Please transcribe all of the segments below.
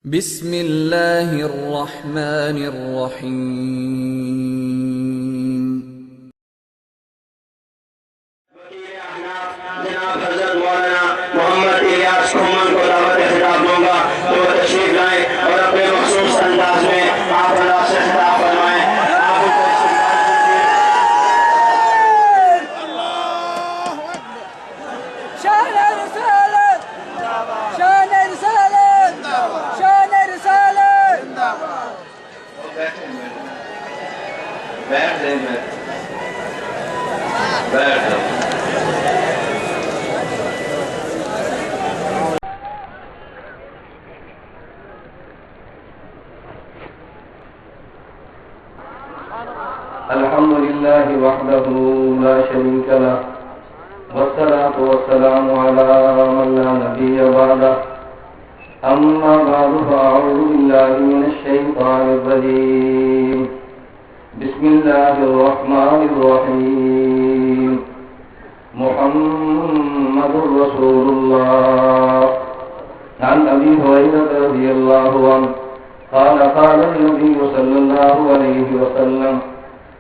بسم اللہ الرحمن الرحیم۔ وکیل احناف جناب حضرت مولانا محمد الیاس کومن کو دعوت خطاب دوں گا تو وہ تشریف لائیں اور اپنے مخصوص انداز میں آپ اللہ سے خطاب فرمائیں۔ الحمد لله وحده لا شريك له والصلاة والسلام على من لا نبي بعده أما بعد فأعوذ بالله من الشيطان الرجيم بسم الله الرحمن الرحيم محمد رسول الله عن أبي هريرة رضي الله عنه قال قال النبي صلى الله عليه وسلم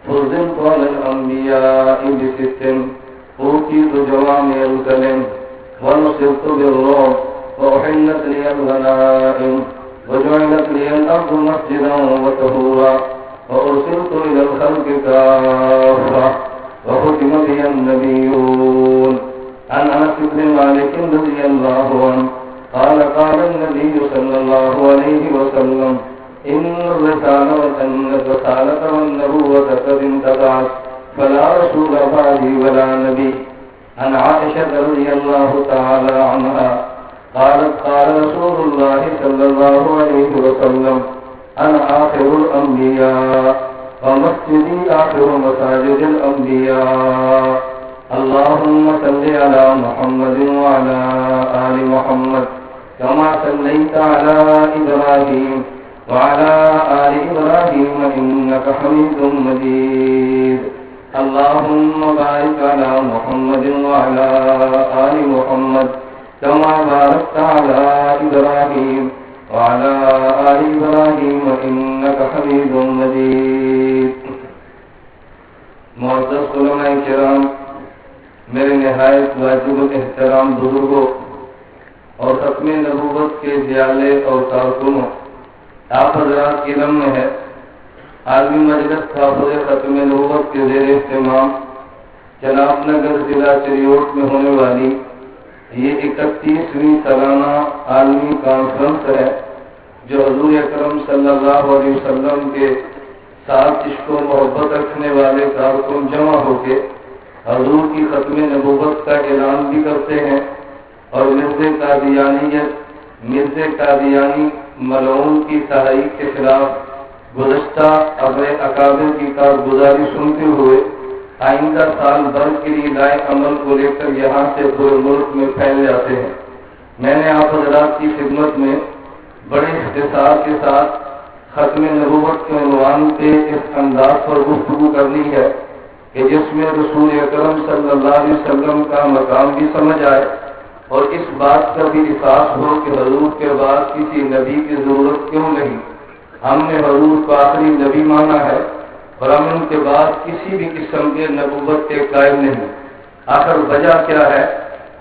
فضلت على الأنبياء بست أوتيت جوامع الكلم ونصرت بالرعب وأحلت لي الغنائم وجعلت لي الأرض مسجدا وطهورا وأرسلت إلى الخلق كافة وختم بي النبيون عن أنس بن مالك رضي الله عنه قال قال النبي صلى الله عليه وسلم إن الرسالة والنبوة قد انتزعت فلا رسول بعدي ولا نبي. عن عائشة رضي الله تعالى عنها قالت قال رسول الله صلى الله عليه وسلم أنا آخر الأنبياء ومسجدي آخر مساجد الأنبياء. اللهم صل على محمد وعلى آل محمد كما صليت على إبراهيم وعلى آل إبراهيم إنك حميد مجيد. اللهم بارك على محمد وعلى آل محمد كما باركت على إبراهيم وعلى آل إبراهيم إنك حميد مجيد. معزز علماء کرام، میرے نہایت واجب الاحترام بزرگوں اور ختم نبوت کے دیالے اور کارکنوں، آپ حضرات کی علم میں ہے عالمی مجلس تحفظ ختم نبوت کے زیر اہتمام جناب نگر ضلع چریوٹ میں ہونے والی یہ 31ویں سالانہ عالمی کانفرنس ہے، جو حضور اکرم صلی اللہ علیہ وسلم کے ساتھ عشق و محبت رکھنے والے کارکن جمع ہو کے حضور کی ختم نبوت کا اعلان بھی کرتے ہیں اور مرزا قادیانی ملعون کی تحریک کے خلاف گزشتہ ابر اکابر کی کارگزاری سنتے ہوئے آئندہ سال بھر کے لیے لائے عمل کو لے کر یہاں سے پورے ملک میں پھیل جاتے ہیں۔ میں نے آپ حضرات کی خدمت میں بڑے اختصار کے ساتھ ختم نبوت کے عنوان پہ اس انداز پر گفتگو کرنی ہے کہ جس میں رسول اکرم صلی اللہ علیہ وسلم کا مقام بھی سمجھ آئے اور اس بات کا بھی احساس ہو کہ حضور کے بعد کسی نبی کی ضرورت کیوں نہیں۔ ہم نے حضور کو آخری نبی مانا ہے اور ہم ان کے بعد کسی بھی قسم کے نبوت کے قائل نہیں۔ آخر وجہ کیا ہے؟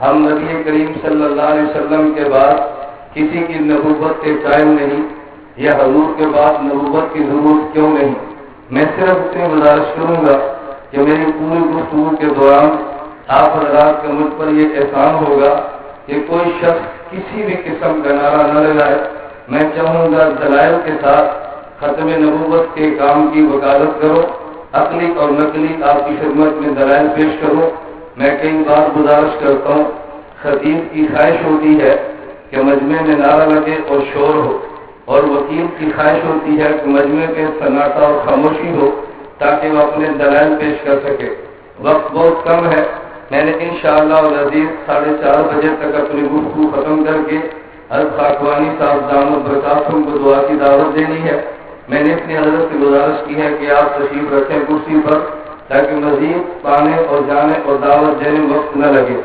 ہم نبی کریم صلی اللہ علیہ وسلم کے بعد کسی کی نبوت کے قائل نہیں یا حضور کے بعد نبوت کی ضرورت کیوں نہیں؟ میں صرف اتنی گزارش کروں گا کہ میری پوری گفتگو کے دوران آپ حضرات کا مجھ پر یہ احسان ہوگا کہ کوئی شخص کسی بھی قسم کا نعرہ نہ لگائے۔ میں چاہوں گا دلائل کے ساتھ ختم نبوت کے کام کی وکالت کرو، عقلی اور نقلی آپ کی خدمت میں دلائل پیش کرو۔ میں کئی بار گزارش کرتا ہوں، خطیب کی خواہش ہوتی ہے کہ مجمع میں نعرہ لگے اور شور ہو، اور وکیل کی خواہش ہوتی ہے کہ مجمع کے سناٹا اور خاموشی ہو تاکہ وہ اپنے دلائل پیش کر سکے۔ وقت بہت کم ہے، میں نے انشاءاللہ العزیز 4:30 بجے تک اپنی گفتگو ختم کر کے حضرت خاکوانی صاحب دامت برکاتہم کو دعا کی دعوت دینی ہے۔ میں نے اپنی حضرت سے گزارش کی ہے کہ آپ تشریف رکھیں کرسی پر تاکہ مزید پانے اور جانے اور دعوت دینے میں وقت نہ لگے۔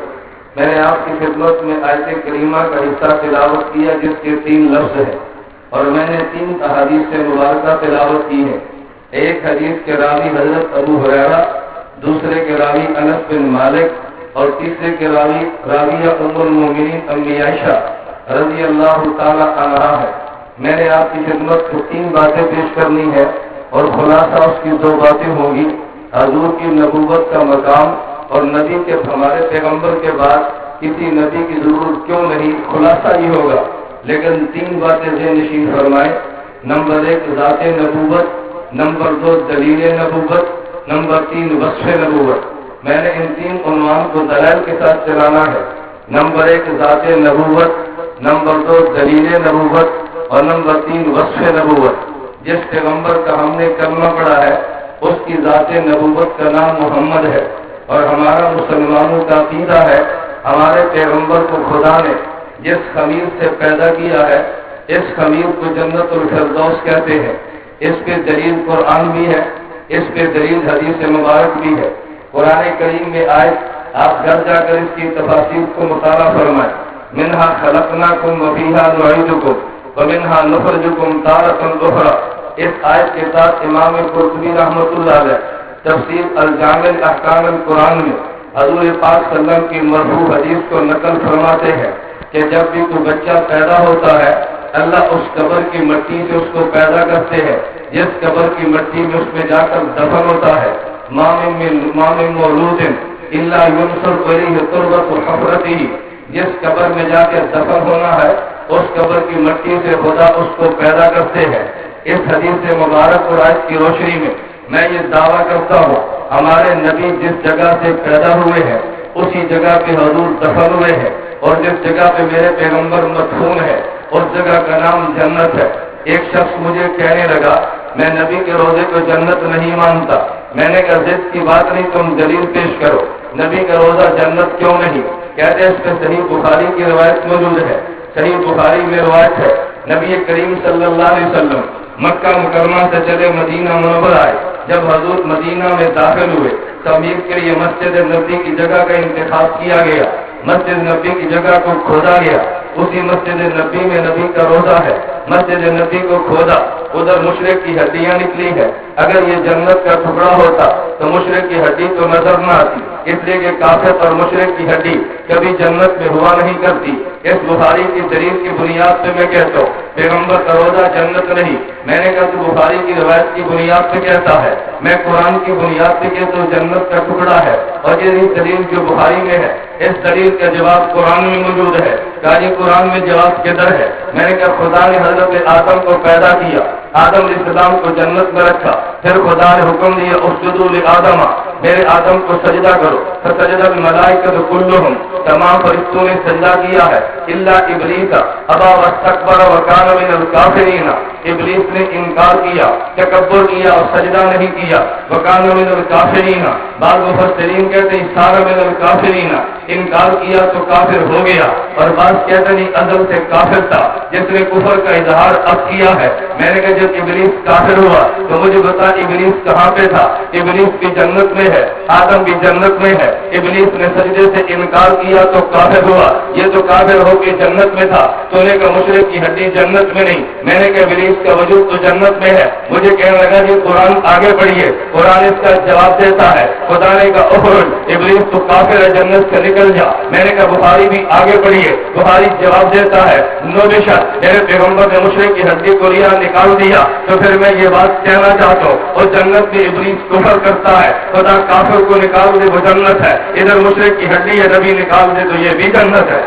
میں نے آپ کی خدمت میں آیت کریمہ کا حصہ تلاوت کیا جس کے 3 لفظ ہیں۔ اور میں نے 3 احادیث سے مبارکہ تلاوت کی ہے۔ ایک حدیث کے راوی حضرت ابو ہریرہ، دوسرے کے راوی انس بن مالک اور تیسرے کے راوی راویہ ام المومنین امی عائشہ رضی اللہ تعالی عنہا ہے۔ میں نے آپ کی خدمت کو 3 باتیں پیش کرنی ہے اور خلاصہ اس کی 2 باتیں ہوں گی۔ حضور کی نبوت کا مقام اور نبی کے ہمارے پیغمبر کے بعد کسی نبی کی ضرورت کیوں نہیں، خلاصہ یہ ہوگا، لیکن 3 باتیں ذہن نشین فرمائیں۔ نمبر 1 ذات نبوت، نمبر 2 دلیل نبوت، نمبر 3 وصف نبوت۔ میں نے ان 3 عنوان کو دلائل کے ساتھ چلانا ہے۔ نمبر 1 ذات نبوت، نمبر 2 دلیل نبوت اور نمبر 3 وصف نبوت۔ جس پیغمبر کا ہم نے کلمہ پڑھا ہے اس کی ذات نبوت کا نام محمد ہے، اور ہمارا مسلمانوں کا عقیدہ ہے ہمارے پیغمبر کو خدا نے جس خمیر سے پیدا کیا ہے اس خمیر کو جنت الفردوس کہتے ہیں۔ اس پہ دلیل قرآن بھی ہے، اس پہ دلیل حدیث مبارک بھی ہے۔ قرآن کریم میں آئے، آپ گھر جا کر اس کی تفاصیر کو مطالعہ فرمائیں۔ منہا خلقناکم وفیہا نعیدکم ومنہا نخرجکم تارۃ اخری۔ اس آیت کے ساتھ امام قرطبی رحمۃ اللہ علیہ تفسیر الجامع احکام القرآن میں حضور پاک صلی اللہ علیہ وسلم کی مرفوع حدیث کو نقل فرماتے ہیں کہ جب بھی کوئی بچہ پیدا ہوتا ہے اللہ اس قبر کی مٹی سے اس کو پیدا کرتے ہیں، جس قبر کی مٹی میں اس میں جا کر دفن ہوتا ہے۔ ما من مولود الا ينصر الیہ تربۃ حفرتہ، جس قبر میں جا کے دفن ہونا ہے اس قبر کی مٹی سے خدا اس کو پیدا کرتے ہیں۔ اس حدیث مبارک اور آیت کی روشنی میں میں یہ دعویٰ کرتا ہوں ہمارے نبی جس جگہ سے پیدا ہوئے ہیں اسی جگہ پہ حضور دفن ہوئے ہیں، اور جس جگہ پہ میرے پیغمبر مدفون ہے اس جگہ کا نام جنت ہے۔ ایک شخص مجھے کہنے لگا میں نبی کے روزے کو جنت نہیں مانتا۔ میں نے کہا ضد کی بات نہیں، تم دلیل پیش کرو، نبی کا روزہ جنت کیوں نہیں؟ کہتے اس پہ صحیح بخاری کی روایت موجود ہے۔ صحیح بخاری میں روایت ہے نبی کریم صلی اللہ علیہ وسلم مکہ مکرمہ سے چلے مدینہ منور آئے۔ جب حضور مدینہ میں داخل ہوئے تعمیر کے لیے مسجد نبی کی جگہ کا انتخاب کیا گیا، مسجد نبی کی جگہ کو کھودا گیا، اسی مسجد نبی میں نبی کا روزہ ہے۔ مسجد نبی کو کھودا، ادھر مشرک کی ہڈیاں نکلی ہے۔ اگر یہ جنت کا ٹکڑا ہوتا تو مشرک کی ہڈی تو نظر نہ آتی، اس لیے کہ کافر اور مشرک کی ہڈی کبھی جنت میں ہوا نہیں کرتی۔ اس بخاری کی دلیل کی بنیاد پہ میں کہتا ہوں پیغمبر کا روزہ جنت نہیں۔ میں نے کہا تو بخاری کی روایت کی بنیاد پہ کہتا ہے، میں قرآن کی بنیاد پہ کہتا ہوں جنت کا ٹکڑا ہے، اور یہ دلیل جو بخاری میں ہے اس دلیل کا جواب قرآن میں موجود ہے۔ کہا یہ قرآن میں جواب کدھر ہے؟ میں نے کہا خدا نے حضرت آدم کو پیدا کیا، آدم علیہ السلام کو جنت میں رکھا، پھر خدا نے حکم دیا اسجدوا لآدم، میرے آدم کو سجدہ کرو، فسجد الملائکۃ کلھم، تمام فرشتوں نے سجدہ کیا ہے، الا ابلیس ابا واستکبر وکان من الکافرین، ابلیس نے انکار کیا، تکبر کیا اور سجدہ نہیں کیا، وکان من الکافرین۔ بعض مفسرین کہتے ہیں سارا من الکافرین، انکار کیا تو کافر ہو گیا، اور بعض کہتے ہیں ازل سے کافر تھا جس نے کفر کا اظہار اب کیا ہے۔ میں نے کہا جب ابلیس کافر ہوا تو مجھے بتا ابلیس کہاں پہ تھا؟ ابلیس بھی جنت میں ہے، آدم بھی جنت میں ہے، ابلیس نے سجدے سے انکار کیا تو کافر ہوا، یہ تو کافر ہو کے جنت میں تھا، تو نے کہا مشرک کی ہڈی جنت میں نہیں۔ میں نے کہا ابلیس کا وجود تو جنت میں ہے۔ مجھے کہنے لگا جی قرآن آگے بڑھیے، قرآن اس کا جواب دیتا ہے، خدا نے کہا اخرج، ابلیس تو کافر ہے جنت سے نکل جا۔ میں نے کہا بخاری بھی آگے بڑھیے، بخاری جواب دیتا ہے نو بشک میرے پیغمبر نے مشرک کی ہڈی کو لیا نکال دیا۔ تو پھر میں یہ بات کہنا چاہتا ہوں اور جنت میں ابلیس کفر کرتا ہے، خدا کافر کو نکال دے وہ جنت ہے، ادھر مشرک کی ہڈی ہے نبی نکال دے تو یہ بھی جنت ہے۔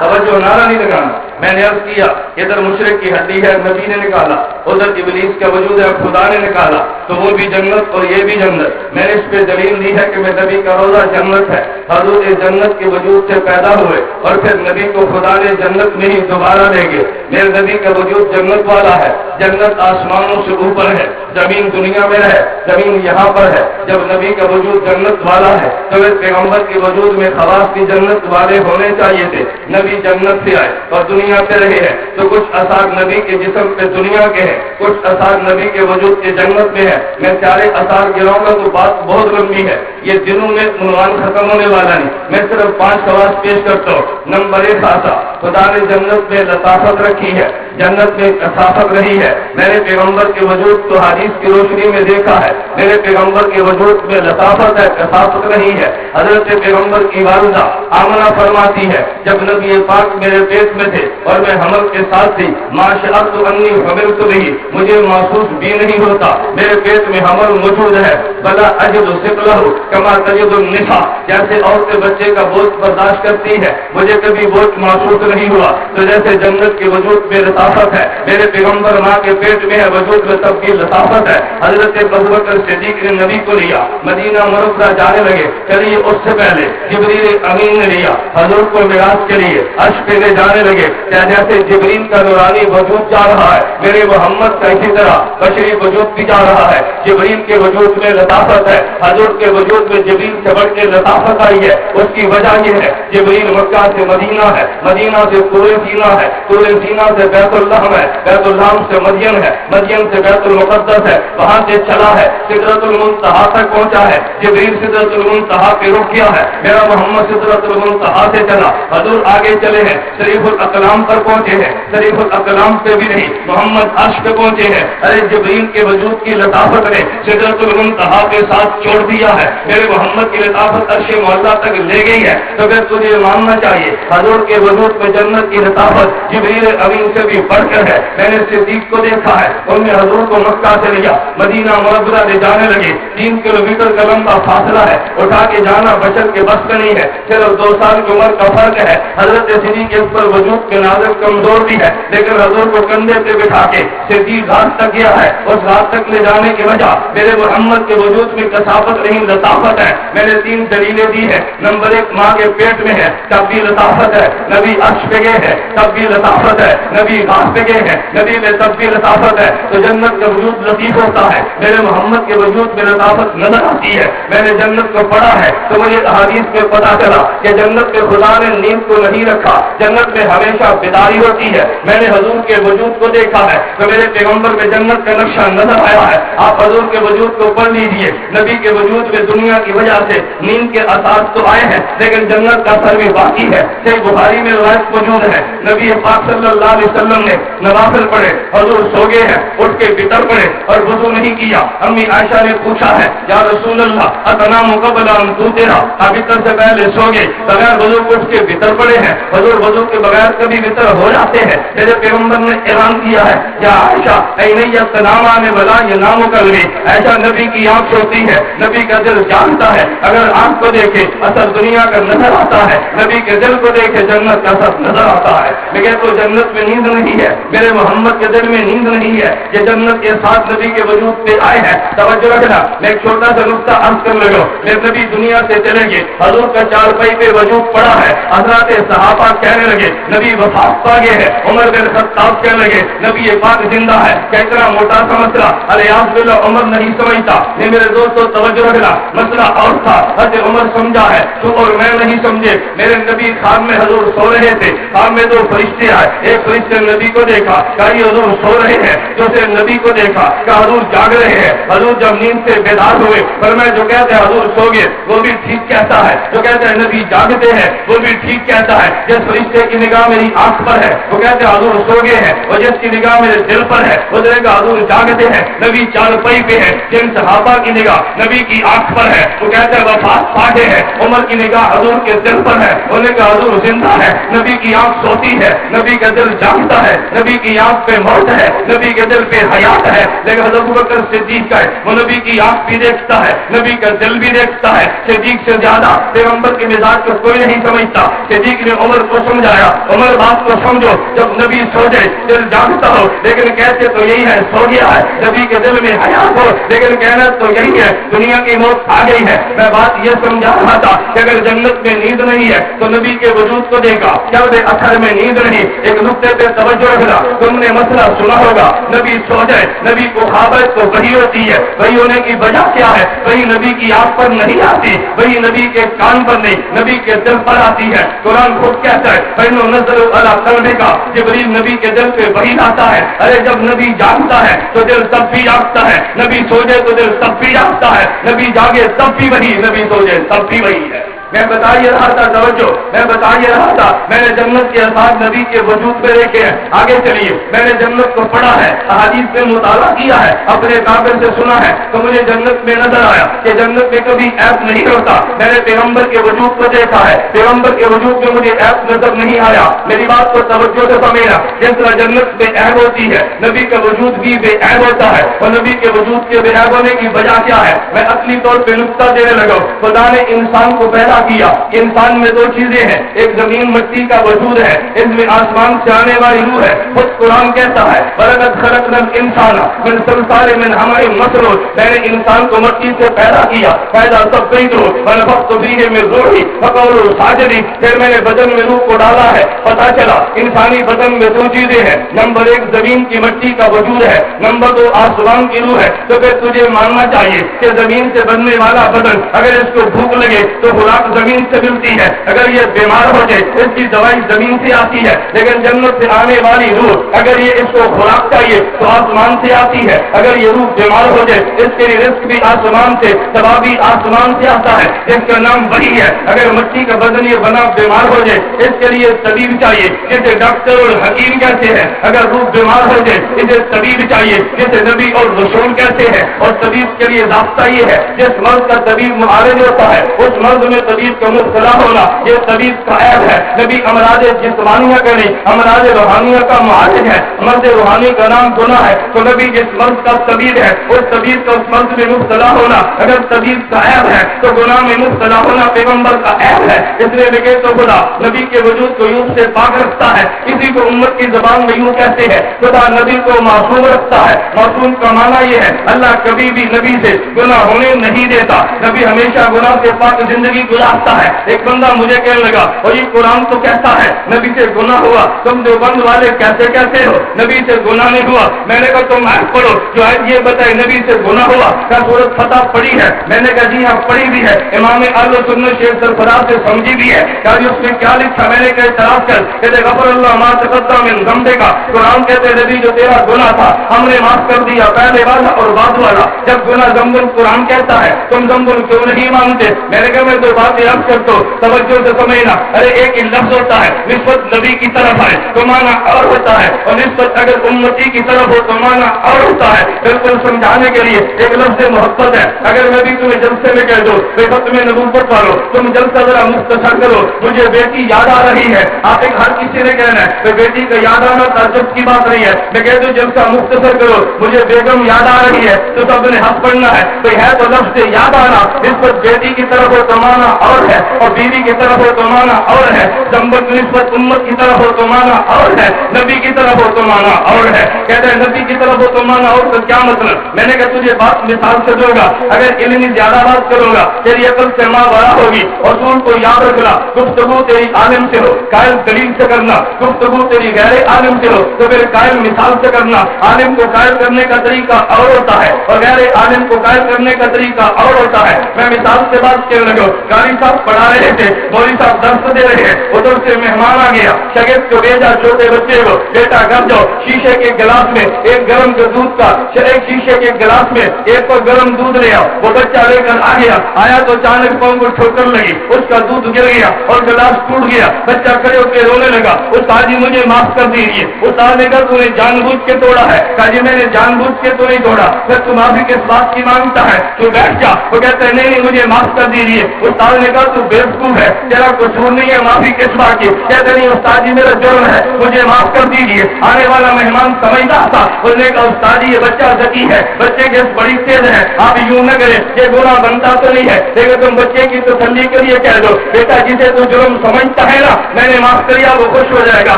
توجہ نعرہ نہیں لگانا، میں نے عرض کیا ادھر مشرک کی ہڈی ہے نبی نے نکالا، ادھر ابلیس کا وجود ہے خدا نے نکالا، تو وہ بھی جنت اور یہ بھی جنت۔ میں نے اس پہ دلیل دی ہے کہ میں نبی کا روزہ جنت ہے، حضور جنت کے وجود سے پیدا ہوئے اور پھر نبی کو خدا نے جنت میں ہی دوبارہ دے گے۔ میرے نبی کا وجود جنت والا ہے، جنت آسمانوں سے اوپر ہے، زمین دنیا میں ہے، زمین یہاں پر ہے۔ جب نبی کا وجود جنت والا ہے تو اس پیغمبر کے وجود میں خواص کی جنت والے ہونے چاہیے تھے۔ نبی جنت سے آئے اور دنیا پہ رہے ہیں تو کچھ اثار نبی کے جسم پہ دنیا کے ہیں، کچھ اثار نبی کے وجود کے جنت میں ہے۔ میں سارے اثار گراؤں گا تو بات بہت لمبی ہے، یہ دنوں میں عنوان ختم ہونے والا نہیں۔ میں صرف 5 خواص پیش کرتا ہوں۔ نمبر 1 خاصہ، خدا نے جنت میں لطافت رکھی ہے، جنت میں کثافت رہی ہے۔ میں نے پیغمبر کے وجود کو حدیث کی روشنی میں دیکھا ہے، میرے پیغمبر کے وجود میں لطافت ہے، کثافت رہی ہے۔ حضرت پیغمبر کی والدہ آمنہ فرماتی ہے جب نبی پاک میرے پیٹ میں تھے اور میں حمل کے ساتھ تھی، ماشاءاللہ انی حملت بھی، مجھے محسوس بھی نہیں ہوتا میرے پیٹ میں حمل موجود ہے، بلا اجد ثقلہ کما تجد النساء، جیسے عورتیں بچے کا بوجھ برداشت کرتی ہے مجھے کبھی بوجھ محسوس نہیں ہوا، تو جیسے جنت کے وجود میں لطافت ہے میرے پیغمبر ماں کے پیٹ میں ہے، وجود میں سب کی لطافت ہے۔ حضرت ابوبکر صدیق نے نبی کو لیا، مدینہ منورہ جانے لگے، چلیے اس سے پہلے جبریل امین نے لیا حضور کو معراج کے لیے عرش پہ لے جانے لگے، جیسے جبریل کا نورانی وجود جا رہا ہے میرے محمد کا اسی طرح بشری وجود بھی جا رہا ہے۔ جبریل کے وجود میں لطافت ہے، حضور کے وجود میں جبریل سے بڑھ کے لطافت آئی ہے۔ اس کی وجہ یہ ہے جبریل مکہ سے مدینہ ہے، مدینہ سے طور سینا ہے، طور سینا سے بیت الحم ہے، بیت الحم سے مدین ہے، مدین سے بیت المقدس ہے، وہاں سے چلا ہے سدرۃ المنتہا تک پہنچا ہے۔ جبریل سدرۃ المنتہا پہ رک گیا ہے، میرا محمد سدرۃ المنتہا سے چلا، حضور آگے چلے ہیں، شریف الاقلام پر پہنچے ہیں، شریف الاقلام پہ بھی نہیں محمد عرش پہ پہنچے ہیں۔ ارے جبریل کے وجود کی لطافت نے سدرۃ المنتہا کے ساتھ چھوڑ دیا ہے، میرے محمد کی لطافت عرش معلا تک لے گئی ہے، تو پھر تجھے ماننا چاہیے حضور کے وجود میں جنت کی لطافت جبریل امین سے بھی بڑھ کر ہے۔ میں نے صدیق کو دیکھا ہے، ان نے حضور کو مکہ سے لیا مدینہ منورہ لے جانے لگے، 3 کلومیٹر کا لمبا فاصلہ ہے، اٹھا کے جانا بشر کے بس کا نہیں ہے، صرف 2 سال کی عمر کا فرق ہے۔ حضرت صدیق کے اوپر وجود کے نازک کمزور بھی ہے، لیکن حضور کو کندھے پہ بٹھا کے صدیق گھاٹ تک گیا ہے، اس گھاٹ تک لے جانے کی وجہ میرے محمد کے وجود میں کثافت نہیں لطافت ہے۔ میں نے 3 دلیلیں دی ہیں۔ نمبر 1 ماں کے پیٹ میں ہے تب بھی لطافت ہے، نبی عرش پہ گئے ہیں تب بھی لطافت ہے، نبی گھاٹ پہ گئے ہیں نبی میں تب بھی لطافت ہے، تو جنت کا وجود لطیف ہوتا ہے، میرے محمد کے وجود میں لطافت نظر آتی ہے۔ میں نے جنت کو پڑھا ہے تو مجھے احادیث میں پتا چلا کہ جنت میں خدا نے نیند کو نہیں رکھا، جنت میں ہمیشہ بیداری ہوتی ہے۔ میں نے حضور کے وجود کو دیکھا ہے تو میرے پیغمبر میں جنت کا نقشہ نظر آیا ہے۔ آپ حضور کے وجود کو پڑھ لیجئے، نبی کے وجود میں دنیا کی وجہ سے نیند کے اثار تو آئے ہیں لیکن جنت کا اثر بھی باقی ہے۔ صحیح بخاری میں روایت موجود ہے، نبی پاک صلی اللہ علیہ وسلم نے نوافل پڑھے، حضور سو گئے ہیں، اٹھ کے بطر پڑے اور وضو نہیں کیا۔ امی عائشہ نے پوچھا ہے یا رسول اللہ اتنام قبل ان توترا، آپ بطر سے پہلے سو گئے، بغیر وضو اٹھ کے بطر پڑے ہیں؟ حضور وضو کے بغیر کبھی بطر ہو جاتے ہیں؟ میرے پیغمبر نے اعلان کیا ہے یا عائشہ اے نیت نام آنے والا یہ ناموں کا بھی ایسا نبی کی آنکھ ہوتی ہے، نبی کا دل جانتا ہے، اگر آنکھ کو دیکھے اثر دنیا کا نظر آتا ہے، نبی کے دل کو دیکھے جنت کا اثر نظر آتا ہے۔ لیکن تو جنت میں نیند نہیں ہے، میرے محمد کے دل میں نیند نہیں ہے، یہ جنت کے ساتھ نبی کے وجود پہ آئے ہیں۔ توجہ رکھنا، میں ایک چھوٹا سا نقطہ عرض کر لگا، میرے نبی دنیا سے چلے گئے، حضور کا چارپائی پہ وجود پڑا ہے، حضرات صحابہ کہنے لگے نبی وفات پا گئے ہیں، عمر بن خطاب کہنے لگے نبی پاک زندہ ہے، کہ اتنا موٹا سا مسئلہ الیاس باللہ عمر نہیں سمجھتا۔ یہ میرے دوستوں توجہ رکھنا، مسئلہ اور تھا، حضرت عمر سمجھا ہے تو اور میں نہیں سمجھے۔ میرے نبی خواب میں حضور سو رہے تھے، خواب میں 2 فرشتے آئے، ایک فرشتے نے نبی کو دیکھا کہ یہ حضور سو رہے ہیں، دوسرے نبی کو دیکھا کہ حضور جاگ رہے ہیں۔ حضور جب نیند سے بیدار ہوئے پر میں جو کہتے ہیں حضور سو گئے وہ بھی ٹھیک کہتا ہے، جو کہتے ہیں نبی جاگتے ہیں وہ بھی ٹھیک کہتا ہے۔ جس فرشتے کی نگاہ میری آنکھ پر ہے وہ کہتے ہیں حضور سو گئے ہیں، اور جس کی نگاہ میرے دل پر ہے وہ کہے گا حضور جاگتے ہیں۔ نبی چارپائی پہ ہے، جن صحابہ کی نگاہ نبی کی آنکھ پر ہے وہ کہتے ہیں وفات پا گئے ہیں، عمر کی نگاہ حضور کے دل پر ہے، انہوں نے کہا حضور زندہ ہے۔ نبی کی آنکھ سوتی ہے، نبی کا دل جاگتا ہے، نبی کی آنکھ پہ موت ہے، نبی کے دل پہ حیات ہے۔ لیکن حضرت ابوبکر صدیق کا ہے وہ نبی کی آنکھ بھی دیکھتا ہے، نبی کا دل بھی دیکھتا ہے۔ صدیق سے زیادہ پیغمبر کے مزاج کو کوئی نہیں سمجھتا۔ صدیق نے عمر کو سمجھایا، عمر بات کو سمجھو، جب نبی سو جائے دل جاگتا ہو، لیکن کہتے تو یہی ہے سو گیا ہے، نبی کے دل میں حیات ہو، لیکن کہنا تو یہی ہے دنیا کی موت آ گئی ہے۔ میں بات یہ سمجھا رہا تھا کہ اگر جنت میں نیند نہیں ہے تو نبی کے وجود کو دیکھا، جب اثر میں نیند نہیں۔ ایک نقطے پہ توجہ رکھنا، تم نے مسئلہ سنا سنا ہوگا نبی سو جائے، نبی کو خواب ہے تو وہی ہوتی ہے، وہی ہونے کی وجہ کیا ہے؟ وہی نبی کی آنکھ پر نہیں آتی، وہی نبی کے کان پر نہیں، نبی کے دل پر آتی ہے۔ قرآن خود کہتا ہے فَإِنَّهُ نَزَّلَ عَلَىٰ قَلْبِكَ، جبریل نبی کے دل پہ وہی لاتا ہے۔ ارے جب نبی جاگتا ہے تو دل تب بھی جاگتا ہے، نبی سو جائے تو دل تب بھی جاگتا ہے، نبی جاگے تب بھی وہی، نبی سو جائے تب بھی وہی ہے۔ میں بتا یہ رہا تھا، توجہ، میں بتا یہ رہا تھا، میں نے جنت کے الفاظ نبی کے وجود پہ دیکھے ہیں۔ آگے چلیے، میں نے جنت کو پڑھا ہے، احادیث میں مطالعہ کیا ہے، اپنے کافر سے سنا ہے، تو مجھے جنت میں نظر آیا کہ جنت میں کبھی عیب نہیں ہوتا۔ میں نے پیغمبر کے وجود کو دیکھا ہے، پیغمبر کے وجود میں مجھے عیب نظر نہیں آیا۔ میری بات کو توجہ سے سمجھنا، جس طرح جنت میں عیب ہوتی ہے، نبی کا وجود بھی بے عیب ہوتا ہے، اور نبی کے وجود کے بے عیب ہونے کی وجہ کیا ہے؟ میں اصلی طور پہ نقطہ دینے لگا۔ خدا نے انسان کو پیدا کیا، انسان میں دو چیزیں ہیں، ایک زمین مٹی کا وجود ہے، اس میں آسمان سے آنے والی روح ہے۔ خود قرآن کہتا ہے وَلَقَدْ خَلَقْنَا الْإِنسَانَ مِنْ صَلْصَالٍ مِنْ حَمَإٍ مَسْنُونٍ، میں نے انسان کو مٹی سے پیدا کیا، پیدا سب کئی تو وَنَفَخْتُ فِيهِ مِنْ رُوحِي فَقَعُوا سَاجِدِينَ، پھر میں نے بدن میں روح کو ڈالا ہے۔ پتا چلا انسانی بدن میں دو چیزیں ہیں، نمبر ایک زمین کی مٹی کا وجود ہے، نمبر دو آسمان کی روح ہے۔ تو پھر تجھے ماننا چاہیے کہ زمین سے بننے والا بدن اگر اس کو بھوک لگے تو خوراک زمین سے ملتی ہے، اگر یہ بیمار ہو جائے اس کی دوائی زمین سے آتی ہے، لیکن جنت سے آنے والی روح اگر یہ اس کو خوراک چاہیے تو آسمان سے آتی ہے۔ اگر یہ روح بیمار ہو جائے اس کے لیے رزق بھی آسمان سے، دوا بھی آسمان سے آتا ہے، جس کا نام وہی ہے۔ اگر مٹی کا بدن یہ بنا بیمار ہو جائے اس کے لیے طبیب چاہیے، جسے ڈاکٹر اور حکیم کہتے ہیں۔ اگر روح بیمار ہو جائے اسے طبیب چاہیے، جسے نبی اور رسول کہتے ہیں۔ اور طبیب کے لیے ضابطہ یہ ہے جس مرض کا طبیب معالج ہوتا ہے اس مرض میں طبیب کا مبتلا ہونا یہ طبیب کا عیب ہے۔ نبی امراض جسمانیہ کا نہیں، امراض روحانیہ کا معالج ہے۔ مرض روحانی کا نام گناہ ہے، تو نبی جس مرض کا طبیب ہے اس طبیب کا اس مرض میں مبتلا ہونا اگر طبیب کا عیب ہے تو گناہ میں مبتلا ہونا پیغمبر کا عیب ہے۔ اس لیے لگے تو خدا نبی کے وجود کو یوں سے پاک رکھتا ہے، کسی کو امت کی زبان میں یوں کہتے ہیں خدا نبی کو معصوم رکھتا ہے۔ معصوم کا معنی یہ ہے اللہ کبھی بھی نبی سے گناہ ہونے نہیں دیتا، نبی ہمیشہ گناہ سے پاک زندگی گزارتا ہے۔ ایک بندہ مجھے کہنے لگا اور یہ قرآن تو کہتا ہے نبی سے گناہ ہوا، تم دیوبند والے کیسے کہتے ہو نبی سے گناہ نہیں ہوا؟ میں نے کہا تم آیت پڑھو جو آیت یہ بتائے نبی سے گناہ ہوا۔ کیا سورۃ فتح پڑھی ہے؟ میں نے کہا جی ہاں پڑھی بھی ہے، امام اہل سنت شیخ سرفراز سے سمجھی بھی ہے۔ کیا اس میں کیا لکھا؟ میں نے کہا اعتراف کر، کہتے غفر اللہ ما تقدم من ذنبک، قرآن کہتے نبی جو تیرا گناہ تھا ہم نے معاف کر دیا، پہلے والا اور بعد والا۔ جب گناہ ذنب قرآن کہتا ہے تم ذنب کیوں نہیں مانتے؟ میں نے کہا میں تو بات یاد کر تو توجہ سے سمجھنا، ارے ایک ہی لفظ ہوتا ہے نسبت نبی کی طرف ہے تو مانا اور ہوتا ہے، اور نسبت اگر امتی کی طرف ہو تو مانا اور ہوتا ہے۔ بالکل سمجھانے کے لیے ایک لفظ محبت ہے، اگر نبی تمہیں جلسے میں کہہ دو بے ختم نبوت والو تم جلسہ ذرا مختصر کرو مجھے بیٹی یاد آ رہی ہے، آپ ایک ہر کسی نے کہنا ہے تو بیٹی کا یاد آنا تعجب کی بات نہیں ہے۔ میں کہہ دوں جلسہ مختصر کرو مجھے بیگم یاد آ رہی ہے تو سب نے ہنس پڑنا ہے، تو ہے تو لفظ سے یاد آنا نسبت بیٹی کی طرف ہو تو مانا اور ہے، اور بیوی کی طرف ہو تو مانا اور ہے، جنبت نسبت امت کی طرف ہو تو مانا اور ہے، نبی کی طرف ہو تو مانا اور ہے۔ کہتے ہیں نبی کی طرف ہو تو مانا اور تو کیا مطلب؟ میں نے کہا تجھے بات مثال سے دوں گا، اگر علمی زیادہ بات کروں گا تیری عقل سے ماں بڑا ہوگی۔ اصول کو یاد رکھنا، گفتگو تیری عالم سے ہو، قائل دلیل سے کرنا، گفتگو تیری غیر عالم سے ہو تو پھر قائل مثال سے کرنا۔ عالم کو قائل کرنے کا طریقہ اور ہوتا ہے اور غیر عالم کو قائل کرنے کا طریقہ اور ہوتا ہے۔ میں مثال سے بات کرنے لگا، قاری صاحب پڑھا رہے تھے، مولوی صاحب درس دے رہے ہیں، ادھر سے مہمان آ گیا، شاگرد کو بھیجا چھوٹے بچے کو، بیٹا گھر جاؤ شیشے کے گلاس میں ایک گرم جو دودھ کا ایک شیشے کے گلاس میں ایک کو گرم دودھ لے آؤ۔ وہ بچہ لے کر آیا تو اچانک پاؤں کو ٹھوکر لگی، اس کا دودھ گر گیا اور گلاس ٹوٹ گیا۔ بچہ کھڑے ہو کے رونے لگا، استاد جی مجھے معاف کر دیجیے۔ استاد نے کہا تو نے جان بوجھ کے توڑا ہے؟ کہا جی میں نے جان بوجھ کے تو نہیں توڑا۔ پھر تو معافی کس بات کی مانگتا ہے؟ تو بیٹھ جا۔ وہ کہتا ہے نہیں مجھے معاف کر دیجیے۔ استاد نے کہا تو بیوقوف ہے، تیرا قصور نہیں ہے، معافی کس بات کی؟ کہتے نہیں استاد جی میرا جرم ہے، مجھے معاف کر دیجیے۔ آنے والا مہمان سمجھدار تھا، اس نے کہا استاد جی یہ بچہ ذکی ہے، بچے کی بڑی تیز ہے، آپ یوں نہ کریں، یہ گناہ بنتا تو نہیں ہے، لیکن تم بچے کی تسلی کے لیے کہہ دو بیٹا جسے تو جرم سمجھتا ہے نا میں نے معاف کر دیا وہ خوش ہو جائے گا۔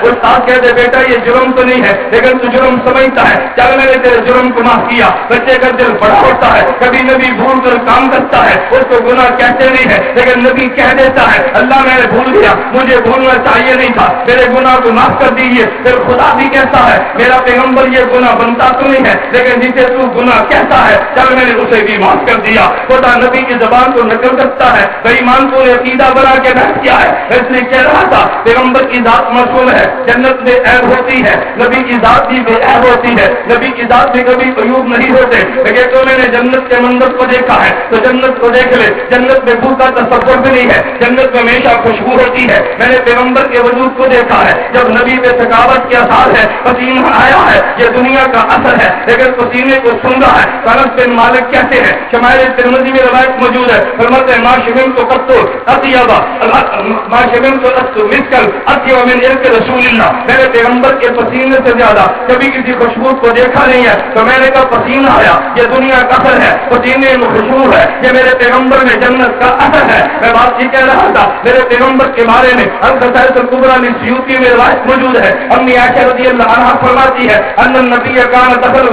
استاد کہتے بیٹا یہ جرم تو نہیں ہے لیکن تو جرم سمجھتا ہے، چل میں نے تیرے جرم کو معاف کیا۔ بچے کا دل بڑا ہوتا ہے، کبھی نبی بھول کر کام کرتا ہے، اس کو گناہ کہتے نہیں ہے لیکن نبی کہہ دیتا ہے اللہ میں نے بھول گیا, مجھے بھولنا چاہیے نہیں تھا, میرے گناہ کو معاف کر دیجیے. پھر خدا بھی کہتا ہے میرا پیغمبر یہ گناہ بنتا تو نہیں ہے, لیکن جسے تو گناہ کہتا ہے چل میں نے اسے بھی معاف کر دیا. خدا نبی کی زبان کو نقل کرتا ہے, بے ایمان کو عقیدہ بنا کے بیٹھ کیا ہے, اس لیے کہہ رہا تھا پیغمبر کی ذات معصوم ہے, جنت میں عیب ہوتی ہے, نبی کی ذات بھی بے عیب ہوتی ہے, نبی کی ذات میں کبھی عیوب نہیں ہوتے. لیکن تو میں نے جنت کے منظر کو دیکھا ہے تو جنت کو دیکھ لے, جنت میں بو کا تصور بھی نہیں ہے, جنت میں ہمیشہ خوشبو ہوتی ہے. میں نے پیغمبر کے وجود کو دیکھا ہے, جب نبی پہ ثقافت کے اثار ہے, پسینہ آیا ہے, یہ دنیا کا اثر ہے, لیکن پسینے کو سونگا ہے. انس بن مالک کہتے ہیں شمائل ترمذی میں روایت موجود ہے, فرماتے ہیں ما شممت قط اطیب ما شممت مسکل اطیب من عرق رسول اللہ, میں نے پیغمبر کے پسینے سے زیادہ کبھی کسی خوشبو کو دیکھا نہیں ہے. تو میں نے کہا پسینہ آیا, یہ دنیا کا اثر ہے, پسینے میں خوشبو ہے, یہ میرے پیغمبر میں جنت کا اثر ہے. میں بات یہ کہہ رہا تھا میرے پیغمبر کے بارے میں القصائد الکبریٰ سیوطی میں روایت موجود ہے. امی عائشہ رضی اللہ عنہا فرماتی ہے ان النبی کان دخل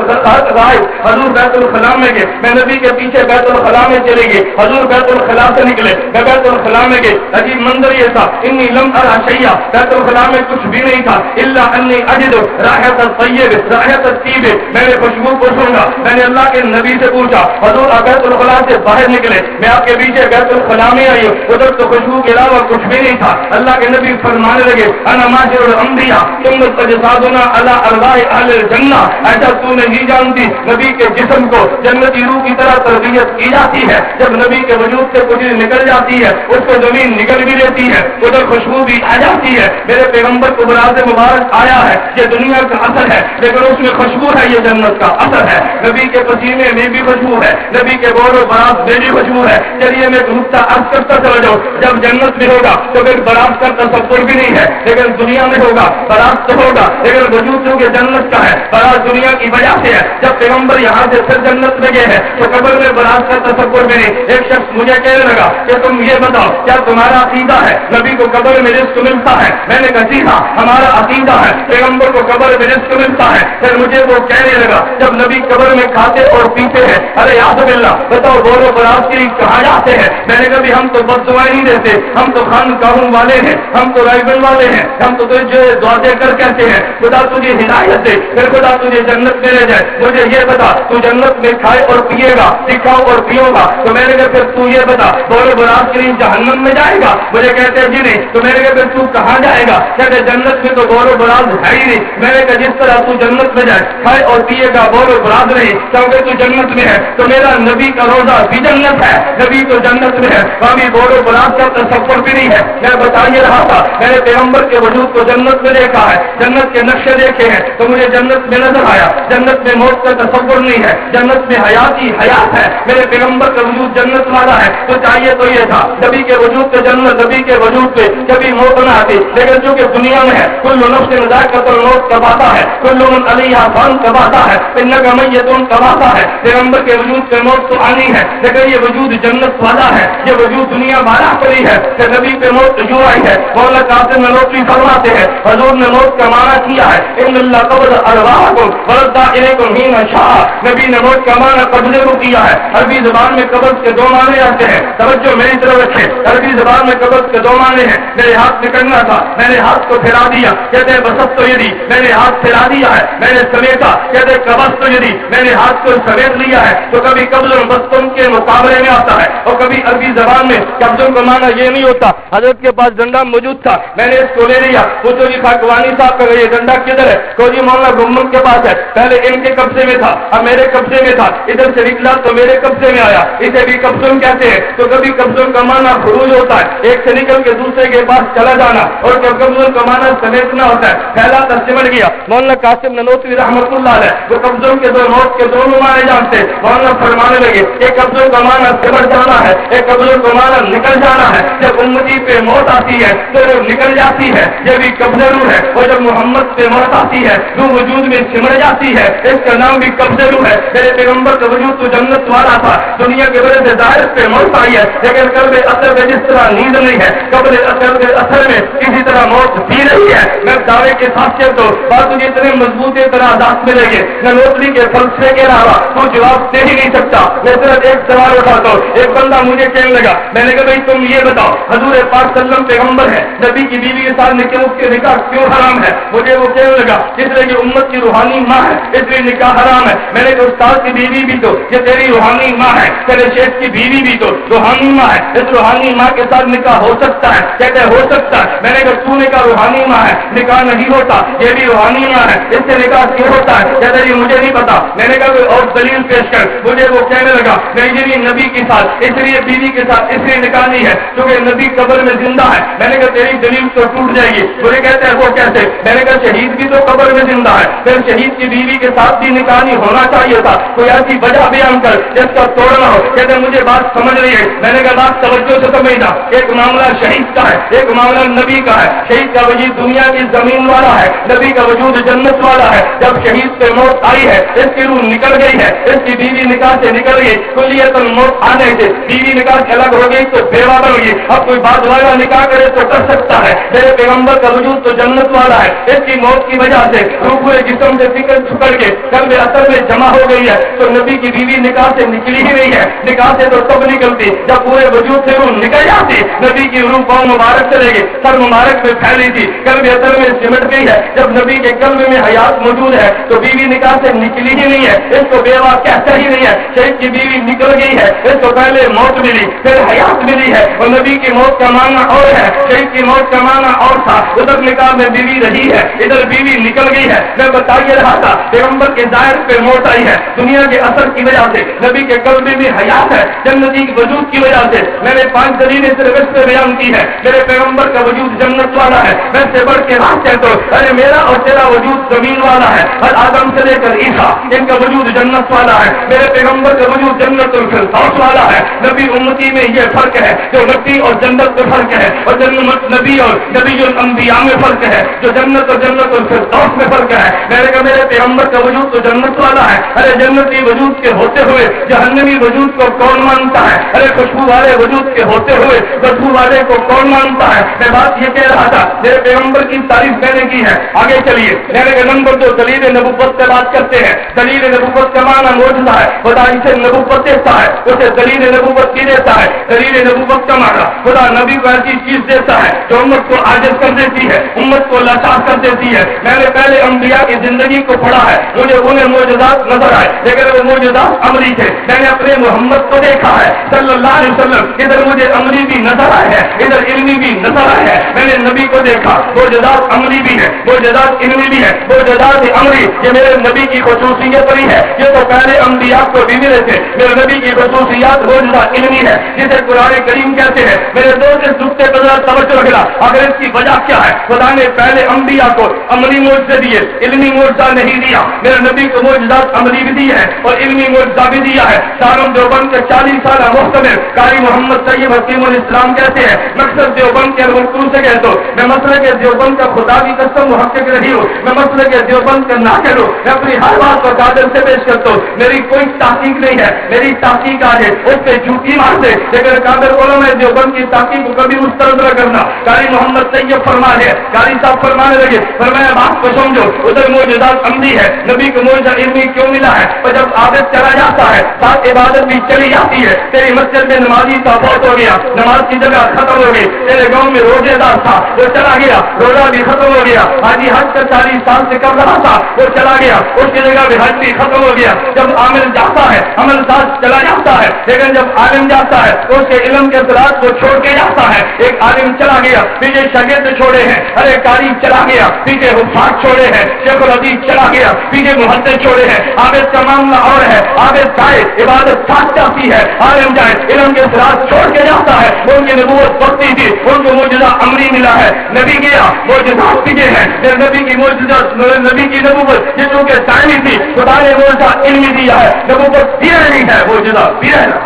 رائے حضور بیت الخلاء میں گئے, میں نبی کے پیچھے بیت الخلاء میں چلے گئے, حضور بیت الخلاء سے نکلے, میں بیت الخلاء میں گئے. عجیب منظر یہ تھا, انی لم ارى شیئا, بیت الخلاء میں کچھ بھی نہیں تھا, الا انی اجد رائحۃ الطیب رائحۃ الطیب, میں نے خوشبو کو سونگا. میں نے اللہ کے نبی سے پوچھا حضور آپ بیت الخلاء سے باہر نکلے, میں آپ کے پیچھے بیت الخلاء میں آئی ہوں, ادھر تو خوشبو کے علاوہ کچھ بھی نہیں تھا. اللہ کے نبی فرمانے لگے انا ماجر الانبیاء ثم تجسادنا علی ارواح اہل الجنہ, ایسا تو نہیں جانتی نبی کے جسم کو جنتی روح کی طرح تربیت کی جاتی ہے. جب نبی کے وجود سے کچھ نکل جاتی ہے اس کو زمین نکل بھی لیتی ہے, ادھر خوشبو بھی آ جاتی ہے. میرے پیغمبر کو براز مبارک آیا ہے, یہ دنیا کا اثر ہے, لیکن اس میں خوشبو ہے, یہ جنت کا اثر ہے. نبی کے پسینے میں بھی خوشبو ہے, نبی کے بول و براز میں بھی خوشبو ہے. چلیے میں نقطہ عرض کرتا چلا جاؤں, جب جنت میں ہوگا تو پھر براز کا تصور بھی نہیں ہے, لیکن دنیا میں ہوگا براز تو ہوگا, لیکن وجود جو کہ جنت کا ہے, براز دنیا کی وجہ سے ہے. جب پیغمبر یہاں سے پھر جنت میں گئے ہیں تو قبر میں براز کا تصور بھی نہیں. ایک شخص مجھے کہنے لگا کہ تم یہ بتاؤ کیا تمہارا عقیدہ ہے نبی کو قبر میں رزق ملتا ہے؟ میں نے کہا جی ہاں ہمارا عقیدہ ہے پیغمبر کو قبر میں رزق ملتا ہے. پھر مجھے وہ کہنے لگا جب نبی قبر میں کھاتے اور پیتے ہیں, ارے یاد باللہ بتاؤ بولو براز کے لیے کہاں جاتے ہیں؟ میں نے کہا ہم تو بد دعائیں نہیں دیتے, ہم تو خانقاہوں والے ہیں, ہم تو رائبل والے ہیں, ہم تو جو دعا دے کر کہتے ہیں خدا تجھے ہدایت دے, پھر خدا تجھے جنت میں لے جائے. مجھے یہ بتا تو جنت میں کھائے اور پیے گا, سکھاؤ اور پیو گا. تو میں نے کہا پھر تو یہ بتا بولو براز کے لیے جہنم میں جائے گا؟ مجھے کہتے ہیں جی نہیں. تو میں نے کہا پھر تو کہاں جائے گا؟ کہتے جنت میں تو بولو براز ہے ہی نہیں. میں نے کہا جس طرح تو جنت میں جائے کھائے اور پیے گا بولو براز نہیں, کیونکہ تو جنت میں ہے تو میرا نبی کا روزہ بھی جنت ہے, نبی تو جنت میں ہے, کبھی بولو براز کا تصور بھی نہیں ہے. میں بتائیے رہا تھا میں نے پیغمبر کے وجود کو جنت میں دیکھا ہے, جنت کے نقشے دیکھے ہیں تو مجھے جنت میں نظر آیا. جنت میں موت کا تصور نہیں ہے, جنت میں حیات ہی حیات ہے. میرے پیغمبر کا وجود جنت والا ہے تو چاہیے تو یہ تھا نبی کے وجود پہ جنت, نبی کے وجود پہ کبھی موت نہ آتی. لیکن جو کہ دنیا میں ہے کل نفس ذائقۃ الموت کب آتا ہے, کل من علیہا فان کب آتا ہے, انک میت کب آتا ہے. پیغمبر کے وجود پہ موت تو آنی ہے, لیکن یہ وجود جنت والا ہے, یہ وجود دنیا والا کری ہے کہ نبی پہ موت جو آئی ہے. مولا قاسم نانوتوی فرماتے ہیں حضور نے موت کا معنی کیا ہے ان اللہ قبض ارواحکم ورد الیکم حین شاء. نبی نے موت کا معنی قبضے کو کیا ہے. عربی زبان میں قبض کے دو معنی آتے ہیں, توجہ میری طرف رکھیں. عربی زبان میں قبض کے دو معنی ہیں. میرے ہاتھ نکلنا تھا, میں نے ہاتھ کو پھیلا دیا, کہتے ہیں بسط تو یدی, میں نے ہاتھ پھیلا دیا ہے. میں نے سمیٹا, کہتے ہیں قبض تو یدی, میں نے ہاتھ کو سمیٹ لیا ہے. تو کبھی قبض اور بسطوں کے مقابلے میں آتا ہے, اور کبھی عربی زبان میں قبضوں کا معنی یہ نہیں ہوتا. حضرت کے پاس ڈنڈا موجود تھا, میں نے اس کو لے لیا. پوچھو جی خاکوانی صاحب کا یہ ڈنڈا کدھر ہے؟ کو جی مولانا گمبد کے پاس ہے. پہلے ان کے قبضے میں تھا, اب میرے قبضے میں تھا, ادھر سے نکلا تو میرے قبضے میں آیا. اسے بھی قبضوں کہتے ہیں. تو کبھی قبضوں کا معنی خروج ہوتا ہے, ایک سے نکل کے دوسرے کے پاس چلا جانا, اور جب قبضوں کا معنی سمیٹنا ہوتا ہے, پہلا تو سمٹ گیا. مولانا قاسم نانوتوی رحمۃ اللہ علیہ وہ قبضوں کے دو موت کے دونوں معنی جانتے. مولانا فرمانے لگے ایک قبضوں کا معنی سمٹ جانا ہے, ایک قبضوں کا معنی نکل جانا ہے. جب امتی پہ موت آتی ہے تو وہ نکل جاتی ہے, یہ بھی قبضہ روح ہے. اور جب محمد پہ موت آتی ہے روح وجود میں سمٹ جاتی ہے, اس کا نام بھی قبضہ روح ہے. میرے پیغمبر کا وجود تو جنت والا تھا, دنیا کے وجہ سے ظاہر پہ موت آئی ہے, لیکن قبر اثر میں جس طرح نیند نہیں ہے, قبر اثر میں کسی طرح موت بھی نہیں ہے. میں دعوے کے ساتھ چلتا ہوں, بات تجھے اتنے مضبوط اعتراضات ملیں گے نانوتوی کے فلسفے کے علاوہ تو جواب دے ہی نہیں سکتا. میں صرف ایک سوال اٹھاتا ہوں. ایک بندہ مجھے کہنے لگا میں نے کہا بھائی تم یہ بتاؤ حضور پاک صلی اللہ علیہ وسلم پیغمبر ہے, نبی کی بیوی کے ساتھ نکاح کیوں حرام ہے؟ مجھے وہ کہنے لگا اس لیے کہ امت کی روحانی ماں ہے اس لیے نکاح حرام ہے. میں نے کہا استاد کی بیوی بھی تو یہ تیری روحانی ماں ہے, تیرے شیخ کی بیوی بھی تو روحانی ماں ہے, اس روحانی ماں کے ساتھ نکاح ہو سکتا ہے؟ کہتے ہو سکتا ہے. میں نے کہا تو نے کہا روحانی ماں ہے نکاح نہیں ہوتا, یہ بھی روحانی ماں ہے اس سے نکاح کیوں ہوتا ہے؟ کہتے جی مجھے نہیں پتا. میں نے کہا کوئی اور دلیل پیش کر. مجھے وہ کہنے لگا نہیں یہ بھی نبی کے ساتھ اس لیے بیوی کے ساتھ اس لیے نکاح نہیں ہے کیونکہ نبی قبر میں زندہ ہے. میں نے کہا تیری دلیل تو ٹوٹ جائے گی. مجھے کہتے ہیں وہ کیسے؟ میں نے کہا شہید بھی تو قبر میں زندہ ہے, پھر شہید کی بیوی کے ساتھ بھی نکاح نہیں ہونا چاہیے تھا, کوئی ایسی وجہ بیان کر جس کا توڑنا ہو. کہتے مجھے بات سمجھ رہی ہے. میں نے کہا بات توجہ سے سمجھنا, ایک معاملہ شہید کا ہے ایک معاملہ نبی کا ہے. شہید کا وجود دنیا کی زمین والا ہے, نبی کا وجود جنت والا ہے. جب شہید پہ موت آئی ہے اس کی روح نکل گئی ہے, اس کی بیوی نکاح سے نکل گئی, کلیت موت آنے سے بیوی نکاح سے الگ ہو گئی تو بیوہ بن گئی. اب کوئی بات والا نکاح کرے تو کر سکتا ہے, میرے پیغمبر کا وجود تو جنت والا ہے, اس کی موت کی وجہ سے روح پورے جسم سے چھکڑ کے قلب اثر میں جمع ہو گئی ہے. تو نبی کی بیوی نکاح سے نکلی ہی نہیں ہے, نکاح سے تو تب نکلتی جب پورے وجود سے روح نکل جاتی. نبی کی روح پاؤں مبارک چلے گی, سر مبارک میں پھیلی تھی, قلب اثر میں سمٹ گئی ہے. جب نبی کے قلب میں حیات موجود ہے تو بیوی نکاح سے نکلی ہی نہیں ہے, اس کو بیوہ کہتا ہی نہیں ہے. شہید کی بیوی نکل گئی ہے, اس کو پہلے موت ملی پھر حیات ملی ہے, اور نبی کی موت کا معنی اور ہے, شہید کی موت کا معنی اور تھا. ادھر نکاح میں بیوی رہی ہے, ادھر بیوی نکل گئی ہے. میں بتائیے رہا تھا پیغمبر کے ظاہر پہ موت آئی ہے دنیا کے اثر کی وجہ سے, نبی کے قلب میں حیات ہے جنتی کے وجود کی وجہ سے. میں نے 5 دلیلیں صرف اس پہ بیان کی ہے. میرے پیغمبر کا وجود جنت والا ہے, میں سے بڑھ کے بات کہتا ہوں ارے میرا اور تیرا وجود زمین والا ہے, ہر آدم سے لے کر عیسیٰ ان کا وجود جنت والا ہے. میرے پیغمبر کا وجود جنت الفردوس والا ہے. نبی امتی میں یہ فرق ہے جو نبی اور جنت میں فرق ہے, اور جنت نبی اور نبی الانبیاء میں فرق ہے, جو جنت اور جنت الفردوس میں فرق ہے. میرے کا میرے پیغمبر کا وجود تو جنت والا ہے. ارے جنتی وجود کے ہوتے ہوئے جہنمی وجود کو کون مانتا ہے؟ ارے خوشبو والے وجود کے ہوتے ہوئے بدبو والے کو کون مانتا ہے؟ میں بات یہ کہہ رہا تھا میرے پیغمبر کی تعریف میں نے کی ہے. آگے چلیے میرے کا نمبر 2 دلیل نبوت سے بات کرتے ہیں. دلیل نبوت کا معنی معجزہ ہے, خدا اسے نبوت دیتا ہے اسے دلیل نبوت کی دیتا ہے. دلیل نبوت کا معنی خدا نبی کو ایسی چیز دیتا ہے جو امت کو عاجز کر دیتی ہے, امت کو لاچار کر دیتی ہے. میں نے پہلے انبیاء کی زندگی کو پڑھا ہے, مجھے انہیں معجزات نظر آئے لیکن وہ معجزات عملی تھے. میں نے اپنے محمد کو دیکھا ہے صلی اللہ علیہ وسلم, ادھر مجھے عملی بھی نظر آئے ہیں ادھر علمی بھی نظر آئے ہیں. میں نے نبی کو دیکھا معجزات عملی بھی ہے معجزات علمی بھی ہے. معجزات عملی یہ میرے نبی کی خصوصیت رہی ہے, یہ تو پہلے انبیاء کو بھی ملے تھے. میرے نبی کی خصوصیات معجزہ علمی ہے جسے قرآن کریم کہتے ہیں. میرے دوست اس نقطے پر توجہ رکھنا, اگر اس کی وجہ کیا ہے؟ خدا نے پہلے انبیاء کو عملی معجزے دیے, علمی معجزہ نہیں دیا. میرے نبی کو معجزات عملی بھی دی ہے اور علمی معجزہ بھی دیا ہے. دارالعلوم دیوبند کے 40 سالہ محتمل قاری محمد طیب حکیم الاسلام کہتے ہیں مقصد دیوبند کے المنقول سے کہتا ہوں میں مسئلہ کے دیوبند کا خدا کی قسم محقق رہی ہوں, میں مسئلہ کے دیوبند کا ناقل ہوں, میں اپنی ہر بات کو قادر سے پیش کرتا ہوں. میری کوئی تحقیق نہیں ہے, میری تحقیق آج ہے اس پہ جھوٹی مار دے لیکن قادر علماء دیوبند کی تحقیق کو کبھی مسترد نہ کرنا. قاری محمد طیب فرمانے قاری صاحب فرمانے لگے فرمایا بات کو سمجھو, ادھر معجزات عملی ہے, نبی کو معجزہ علمی کیوں ملا ہے؟ اور جب عابد چلا جاتا ہے ساتھ عبادت بھی چلی جاتی ہے. تیری مسجد میں نمازی کا فوت ہو گیا, نماز کی جگہ ختم ہو گئی. تیرے گاؤں میں روزے دار تھا وہ چلا گیا, روزہ بھی ختم ہو گیا. حاجی حج کا 40 سال سے کر رہا تھا وہ چلا گیا, اس کی جگہ بھی حج بھی ختم ہو گیا. جب عامل جاتا ہے عمل ساتھ چلا جاتا ہے, لیکن جب عالم جاتا ہے تو اس کے علم کے اثرات کو چھوڑ کے جاتا ہے. ایک عالم چلا گیا پیچھے شاگرد چھوڑے ہیں, ارے قاری چلا گیا پیچھے حفاظ چھوڑے ہیں, شیخ الحدیث چلا گیا پیچھے محدث چھوڑے ہیں. عابد کا معاملہ اور ہے, عابد جائے عبادت ساتھ جاتی ہے, عالم جائے علم کے اثرات چھوڑ کے جاتا ہے. ان کی نبوت بڑھتی تھی, ان کو معجزہ عملی ملا ہے. نبی گیا معجزات پیچھے ہیں, نبی کی معجزہ نبی کی نبوت جسوں کے دائمی تھی خدا نے معجزہ علمی دیا ہے, نبوت بھی نہیں ہے معجزہ بھی رہنا.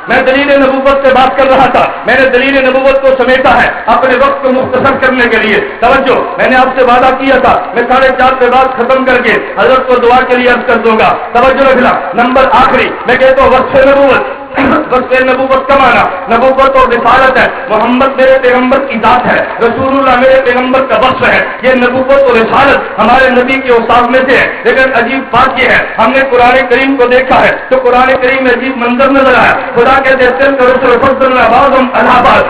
میں دلیل نبوت سے بات کر رہا تھا, میں نے دلیل نبوت کو سمیٹا ہے اپنے وقت کو مختصر کرنے کے لیے. توجہ, میں نے آپ سے وعدہ کیا تھا میں 4:30 پہ بات ختم کر کے حضرت کو دعا کے لیے عرض کر دوں گا. توجہ رکھنا. نمبر آخری میں کہتا ہوں وصف نبوت بس نبوت کا معنی نبوت اور رسالت ہے. محمد میرے پیغمبر کی ذات ہے, رسول اللہ میرے پیغمبر کا وصف ہے. یہ نبوت اور رسالت ہمارے نبی کے اوصاف میں سے ہے. لیکن عجیب بات یہ ہے, ہم نے قرآن کریم کو دیکھا ہے تو قرآن کریم میں عجیب منظر نظر آیا. خدا کہتے ہیں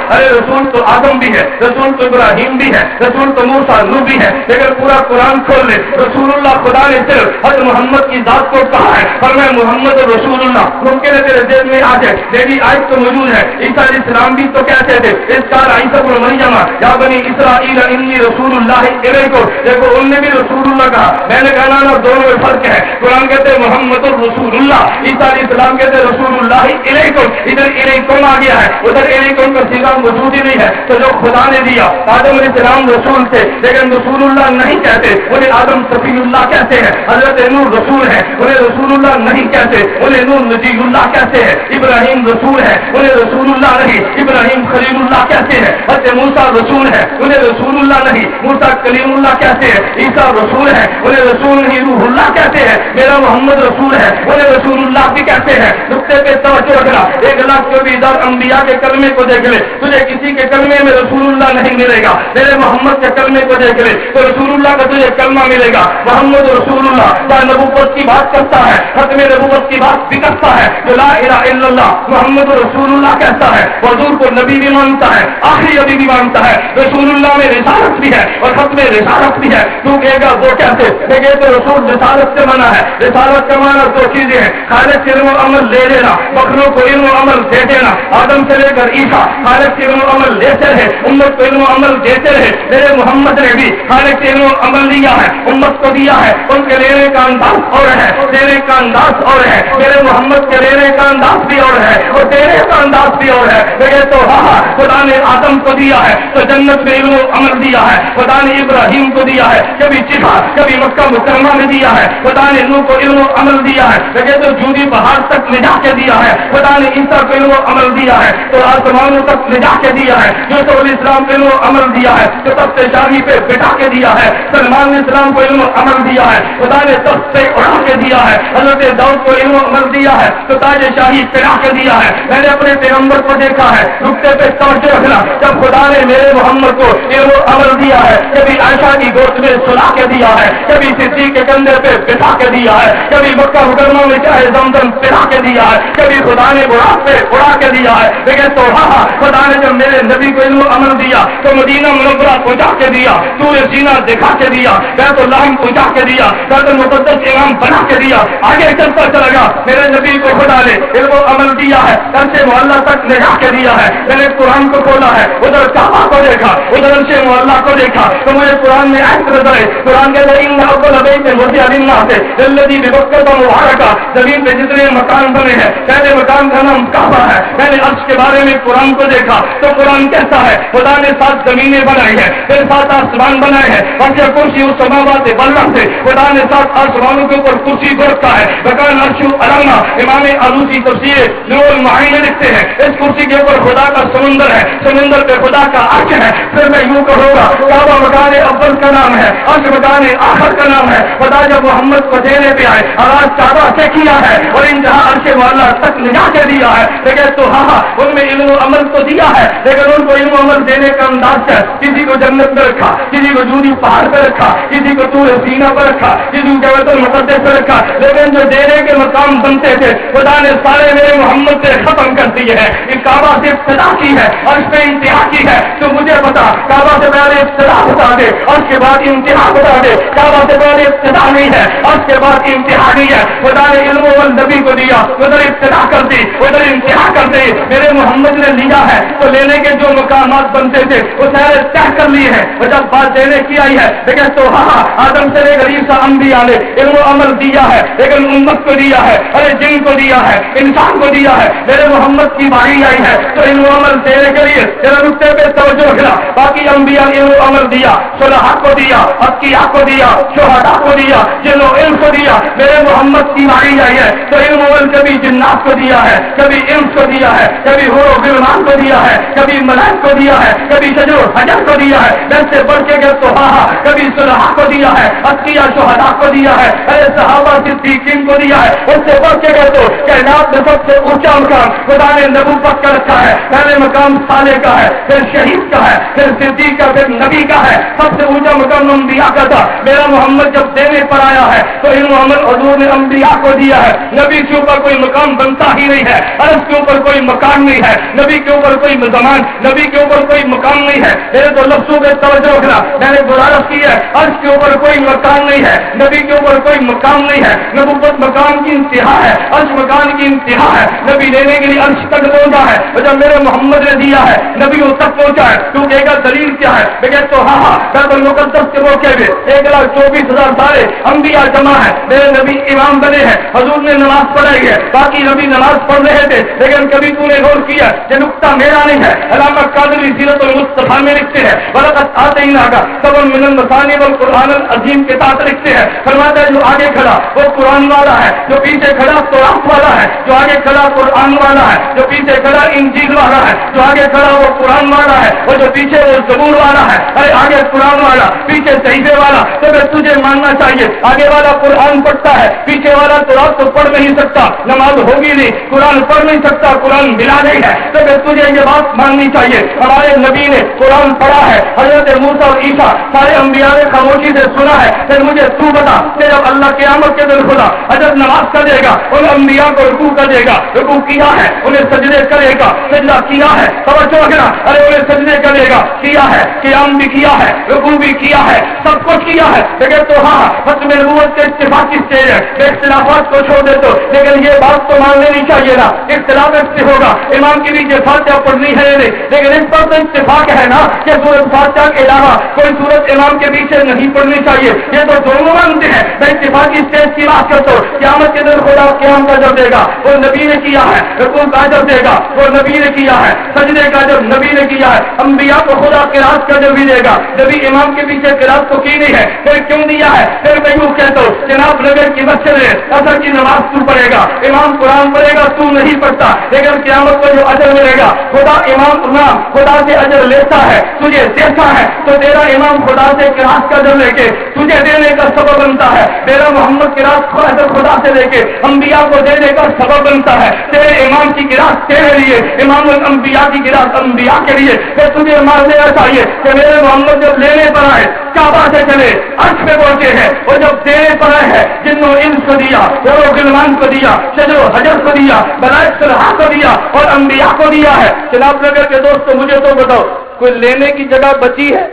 ارے رسول تو آدم بھی ہے, رسول تو ابراہیم بھی ہے, رسول تو موسیٰ نوح بھی ہے. لیکن پورا قرآن کھول لے, رسول اللہ خدا نے صرف حضرت محمد کی ذات کو کہا ہے. پر میں محمد اور رسول اللہ ممکن ہے تیرے ذہن میں آ جائے, میری آیت تو موجود ہے. عیسیٰ علیہ السلام بھی تو کہتے تھے اس کار عیسیٰ ابن مریم یا بنی اسرائیل انی رسول اللہ الیکم. دیکھو ان نے بھی رسول اللہ کہا, میں نے کہا نا دونوں میں فرق ہے. قرآن کہتے ہیں محمد الرسول اللہ, عیسیٰ علیہ السلام کہتے ہیں رسول اللہ الیکم. ادھر الیکم آ گیا ہے, ادھر الیکم کا صیغہ موجود ہی نہیں ہے. تو جو خدا نے دیا, آدم علیہ السلام رسول تھے لیکن رسول اللہ نہیں کہتے, انہیں آدم صفی اللہ کہتے ہیں. حضرت نوح رسول ہے, انہیں رسول اللہ نہیں کہتے, انہیں نوح نجی اللہ کہتے ہیں. ابراہیم رسول ہے, انہیں رسول اللہ نہیں, ابراہیم خلیل اللہ کہتے ہیں. حضرت موسیٰ رسول ہے, انہیں رسول اللہ نہیں, موسیٰ کلیم اللہ کہتے ہیں. عیسیٰ رسول ہے, انہیں رسول نہیں, روح اللہ کہتے ہیں. میرا محمد رسول ہے, انہیں رسول اللہ بھی کہتے ہیں. نقطے پہ توجہ رکھنا, 1,24,000 انبیاء کے کلمے کو دیکھ لے, تجھے کسی کے کلمے میں رسول اللہ نہیں ملے گا. میرے محمد کے کلمے کو دیکھ لے تو رسول اللہ کا تجھے کلمہ ملے گا. محمد رسول اللہ چاہے نبوت کی بات کرتا ہے, ختم نبوت کی بات بھی کرتا ہے, تو لا الہ الا اللہ محمد رسول اللہ کہتا ہے. حضور کو نبی بھی مانتا ہے, آخری نبی بھی مانتا ہے. رسول اللہ میں رسالت بھی ہے اور ختم رسالت بھی ہے. تو کہے گا وہ کیسے, دیکھے تو رسول رسالت سے منع ہے. رسالت کا معنی دو چیزیں ہیں, خالق سے علم و عمل لے لینا, مخلوق کو علم و عمل دے دینا. آدم سے لے کر عیسیٰ خالق سے علم و عمل لیتے رہے, امت کو علم و عمل دیتے رہے. میرے محمد نے بھی خالق سے علم و عمل لیا ہے, امت کو دیا ہے. ان کے لینے کا انداز اور ہے, دینے کا انداز اور ہے. میرے محمد کے لینے کا انداز بھی اور ہے اور دینے کا انداز بھی اور ہے. دیکھے تو ہاں خدا نے آدم کو دیا ہے تو جنت میں علم و عمل دیا ہے. خدا نے ابراہیم کو دیا ہے, کبھی چکھا کبھی مکہ مکرمہ میں دیا ہے. خدا نے نوح کو علم و عمل دیا ہے, دیکھے تو جودی پہاڑ تک لے جا کے دیا ہے. خدا نے عیسیٰ کو علم و عمل دیا ہے تو آسمانوں تک لے جا کے دیا ہے. یوسف علیہ السلام کو علم و عمل دیا ہے تو تخت شاہی پہ بٹھا کے دیا ہے. سلمان علیہ السلام کو علم و عمل دیا ہے, خدا نے تخت سے اڑا کے دیا ہے. حضرت داؤد کو علم و عمل دیا ہے تو تاج شاہی پہنا کے دیا ہے. میں نے اپنے پیغمبر کو دیکھا ہے, نقطے پہ توجہ رکھنا, جب خدا نے میرے محمد کو علم و عمل دیا ہے, کبھی عائشہ کی گود میں سلا کے دیا ہے, کبھی صدیق کے کندھے پہ بٹھا کے دیا ہے, کبھی مکہ مکرمہ میں چاہے زمزم پہنا کے دیا ہے, کبھی خدا نے بڑھاپ پہ اڑا کے دیا ہے. لیکن تو ہاں خدا نے جب میرے نبی کو علم و عمل دیا تو مدینہ منورہ پہنچا کے دیا, سورہ سینہ دکھا کے دیا, بیت اللہ پہنچا کے دیا, بیت المقدس امام بنا کے دیا. آگے چلتا چلا گا, میرے نبی کو خدا نے علم و عمل دیا ہے, عرش معلیٰ تک لے جا کے دیا ہے. میں نے قرآن کو کھولا ہے, ادھر کعبہ کو دیکھا, ادھر عرش معلیٰ کو دیکھا تو مجھے قرآن میں آیت نظر آئی. قرآن کہتا ہے ان اول بیت وضع للناس الذی ببکۃ مبارکہ, زمین پہ جتنے مکان بنے ہیں پہلے مکان کا نام کعبہ ہے. میں نے عرش کے بارے میں قرآن کو دیکھا تو قرآن کہتا ہے خدا نے 7 زمینیں بنائی ہیں, پھر 7 آسمان بنائے ہیں, اور یہ کرسی اس سماوات بلند سے خدا نے 7 آسمانوں کے اوپر کرسی کو رکھا ہے. مکان عرش علامہ امام آلوسی تفسیر نور المعانی میں لکھتے ہیں اس کرسی کے اوپر خدا کا سمندر ہے, سمندر پہ خدا کا عرش ہے. پھر میں یوں کہوں گا کعبہ مکان اول کا نام ہے, عرش مکان آخر کا نام ہے. خدا جب محمد کو دینے پہ آئے آغاز کعبہ سے کیا ہے اور انتہا عرش معلیٰ تک لے جا کے دیا ہے. لیکن تو ہاں ان میں علم و عمل تو دیا ہے, لیکن ان کو علم و عمل دینے کا انداز ہے. کسی کو جنت میں رکھا, کسی کو جودی پہاڑ پہ رکھا, کسی کو طور سینہ پر رکھا, کسی کو بیت المقدس پہ رکھا. لیکن جو دینے کے مقام بنتے تھے خدا نے سارے میرے محمد سے ختم کر دیے ہیں. اس کعبہ سے ابتدا کی ہے اور اس پہ انتہا کی ہے. تو مجھے بتا کعبہ سے پہلے ابتدا بتا دے اور اس کے بعد انتہا بتا دے. کعبہ سے پہلے ابتدا نہیں ہے اور اس کے بعد انتہا نہیں ہے. خدا نے علم و عمل نبی کو دیا, ادھر ابتدا کر دی ادھر انتہا کر دی. میرے محمد نے لیا ہے تو لینے کے جو مقامات بنتے تھے وہ سارے طے کر لیے ہیں. اور جب بات دینے کی آئی ہے لیکن تو ہاں آدم سے لے کر عیسیٰ انبیاء نے علم و عمل دیا ہے, لیکن امت کو دیا ہے, ارے جن کو دیا ہے, انسان کو دیا ہے. میرے محمد کی باری آئی ہے تو علم و عمل دینے کے لیے ذرا نقطے پہ توجہ رکھنا. باقی انبیاء نے علم و عمل دیا, صلحاء کو دیا, اتقیاء کو دیا, شہداء کو دیا, جن و علم کو دیا. میرے محمد کی باری آئی ہے تو علم و عمل کبھی جنات کو دیا ہے, کبھی علم کو دیا ہے, کبھی حور و غلمان کو دیا ہے, کبھی ملائک کو دیا ہے, کبھی شجر و حجر کو دیا ہے. جیسے بڑھ کے گئے تو ہاں کبھی صلحاء کو دیا ہے, اتقیاء شہداء کو دیا ہے. ارے صحابہ صدیقین کو دیا ہے، اس سے بڑھ کے کہہ دو کائنات میں سب سے اونچا مقام خدا نے نبوت کا رکھا ہے، پہلے مقام صالح کا ہے، پھر شہید کا ہے، پھر صدیق کا، پھر نبی کا ہے، سب سے اونچا مقام انبیاء کا تھا۔ میرا محمد جب دینے پر آیا ہے تو ان محمد حضور نے انبیاء کو دیا ہے، نبی کے اوپر کوئی مقام بنتا ہی نہیں ہے، عرش کے اوپر کوئی مقام نہیں ہے، نبی کے اوپر کوئی زمان، نبی کے اوپر کوئی مقام نہیں ہے۔ میرے تو لفظوں پہ توجہ رکھنا، میں نے گزارش کی ہے، عرش کے اوپر کوئی مقام نہیں ہے، نبی کے اوپر کوئی مقام نہیں ہے، نبوت مقام کی انتہا ہے، عرش مقام کی انتہا ہے، نبی لینے کے لیے عرش تک پہنچا ہے، اور جب میرے محمد نے دیا ہے نبی اس تک پہنچا ہے، تو کہے گا دلیل کیا ہے؟ میں کہتا ہوں ہاں بیت المقدس کے موقع میں 1,24,000 سارے انبیاء جمع ہے، میرے نبی امام بنے ہیں، حضور نے نماز پڑھائی ہے، باقی نبی نماز پڑھ رہے تھے، لیکن کبھی تو نے غور کیا یہ نقطہ میرا نہیں ہے، علامہ قادری سیرت المصطفیٰ میں لکھتے ہیں وَلَقَدْ آتَيْنَاكَ سَبْعًا مِنَ الْمَثَانِي وَالْقُرْآنِ الْعَظِيمِ کے ساتھ لکھتے ہیں، فرماتا ہے جو آگے کھڑا وہ قرآن والا ہے، جو پیچھے کھڑا تورات والا ہے، جو آگے کھڑا قرآن والا ہے، جو پیچھے کھڑا انجیل والا ہے، جو آگے کھڑا وہ قرآن والا ہے، اور جو پیچھے وہ زبور والا ہے، ارے آگے قرآن والا پیچھے صحیفے والا، تو پھر تجھے ماننا چاہیے آگے والا قرآن پڑھتا ہے، پیچھے والا تورات تو پڑھ نہیں سکتا، نماز ہوگی نہیں، قرآن پڑھ نہیں سکتا، قرآن ملا نہیں ہے، تو پھر تجھے یہ بات ماننی چاہیے ہمارے نبی نے قرآن پڑھا ہے، حضرت موسیٰ اور عیسیٰ سارے انبیاء نے خاموشی سے سنا ہے، پھر مجھے تو بتا کہ جب اللہ قیامت کے دن خدا حضرت نماز کر دے گا ان انبیاء کو رکوع کر دے گا، رکوع کیا ہے انہیں سجدے کرے گا، سجدہ کیا ہے توجہ رکھنا، ارے انہیں سجدے کرے گا، کیا ہے قیام بھی کیا ہے، رکوع بھی کیا ہے، سب کچھ کیا ہے، لیکن تو ہاں ختم نبوت کے اتفاقی اسٹیج ہے، اختلافات کو چھوڑ دے تو، لیکن یہ بات تو مان لینی چاہیے نا، اختلاف اس سے ہوگا امام کے لیے فاتحہ پڑھنی ہے نہیں، لیکن اس پر تو اتفاق ہے نا کہ سورۃ فاتحہ کے علاوہ کوئی سورت امام کے پیچھے نہیں پڑھنی چاہیے، یہ تو دونوں مانتے ہیں، میں اتفاقی اسٹیج کی بات کرتا ہوں، قیامت کے دن خدا قیام کا اجر دے گا، وہ نبی نے کیا ہے، رکوع کا اجر دے گا، وہ نبی نے کیا ہے، سجدے کا اجر نبی نے کیا ہے، انبیاء کو خدا قرات کا اجر بھی دے گا، نبی امام کے پیچھے قرات تو کی نہیں ہے، پھر کیوں دیا ہے؟ پھر میں یوں کہتا ہوں جناب نگر کی مسجد ہے اثر کی نماز تو پڑھے گا، امام قرآن پڑھے گا، تو نہیں پڑھتا، لیکن قیامت کو جو اجر ملے گا خدا امام خدا سے اجر لیتا ہے، تجھے دیتا ہے، تو تیرا امام خدا سے قرات کا اجر لے کے تجھے دینے کا سبب بنتا ہے، تیرا محمد قرات خدا سے لے کے انبیاء کو دینے کا سبب بنتا ہے، تیرے امام کی قرات تیرے لیے، امام الانبیاء کی قرات انبیاء کے لیے، پھر تجھے مان لینا چاہیے کہ میرے محمد جب لینے پر آئے کعبہ سے چلے عرش پہ پہنچے ہیں، اور جب دینے پر آئے ہیں جنوں انس کو دیا، غور و غلمان کو دیا، شجر و حجر کو دیا، ملائکۃ الصالحہ کو دیا اور انبیاء کو دیا ہے۔ جناب نگر کے دوستو مجھے تو بتاؤ کوئی لینے کی جگہ بچی ہے؟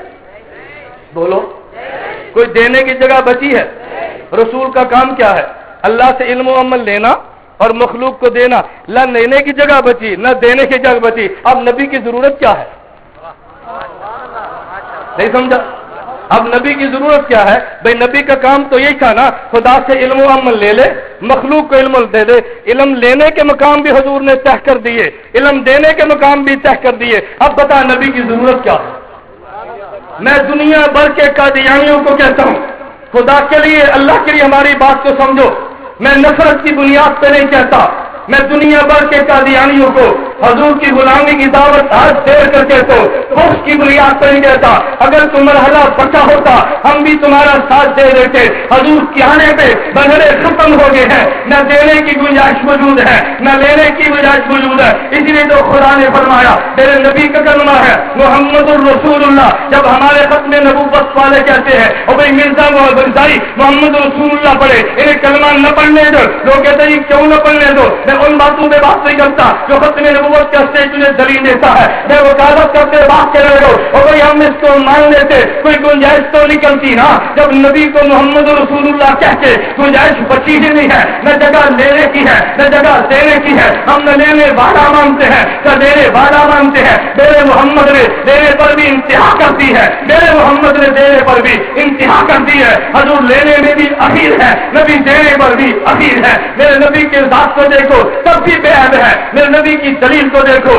بولو کوئی دینے کی جگہ بچی ہے؟ رسول کا کام کیا ہے؟ اللہ سے علم و عمل لینا اور مخلوق کو دینا، نہ لینے کی جگہ بچی نہ دینے کی جگہ بچی، اب نبی کی ضرورت کیا ہے؟ نہیں سمجھا؟ اب نبی کی ضرورت کیا ہے؟ بھئی نبی کا کام تو یہی تھا نا، خدا سے علم و عمل لے لے، مخلوق کو علم دے دے، علم لینے کے مقام بھی حضور نے طے کر دیے، علم دینے کے مقام بھی طے کر دیے، اب بتا نبی کی ضرورت کیا ہے؟ میں دنیا بھر کے قادیانیوں کو کہتا ہوں خدا کے لیے اللہ کے لیے ہماری بات کو سمجھو، میں نفرت کی بنیاد پہ نہیں کہتا، میں دنیا بھر کے قادیانیوں کو حضور کی غلامی کی دعوت آج دیر کر کے تو خوف کی بنیاد پر نہیں کہتا، اگر تم مرحلہ بچا ہوتا ہم بھی تمہارا ساتھ دے دیتے، حضور کے آنے پہ بندرے ختم ہو گئے ہیں، نہ دینے کی گنجائش موجود ہے نہ لینے کی گنجائش موجود ہے، اسی لیے تو خدا نے فرمایا میرے نبی کا کلمہ ہے محمد الرسول اللہ، جب ہمارے ختم نبوت والے کہتے ہیں اور بھائی مرزا محمد رسول اللہ پڑھے، انہیں کلمہ نہ پڑھنے دو، لوگ کہتے ہیں کیوں نہ پڑھنے دو، میں ان باتوں پہ بات نہیں کرتا جو ختم نبوت کا اسٹیج تجھے دلیل دیتا ہے، میں وکالت کرتے بات کر رہے ہو اور بھائی ہم اس کو مان لیتے، کوئی گنجائش تو نکلتی نا، جب نبی کو محمد رسول اللہ کہہ کے گنجائش بچی ہی نہیں ہے، نہ جگہ لینے کی ہے نہ جگہ دینے کی ہے، ہم نہ لینے والا مانتے ہیں نہ دینے والا مانتے ہیں، میرے محمد نے دینے پر بھی انتہا کر دی ہے، میرے محمد نے دینے پر بھی انتہا کر دی ہے، حضور لینے میں بھی اخیر ہے، نبی دینے پر بھی اخیر ہے، میرے نبی کے ذات کو دیکھو تب بھی بے عیب ہے، میرے نبی کی دلیل کو دیکھو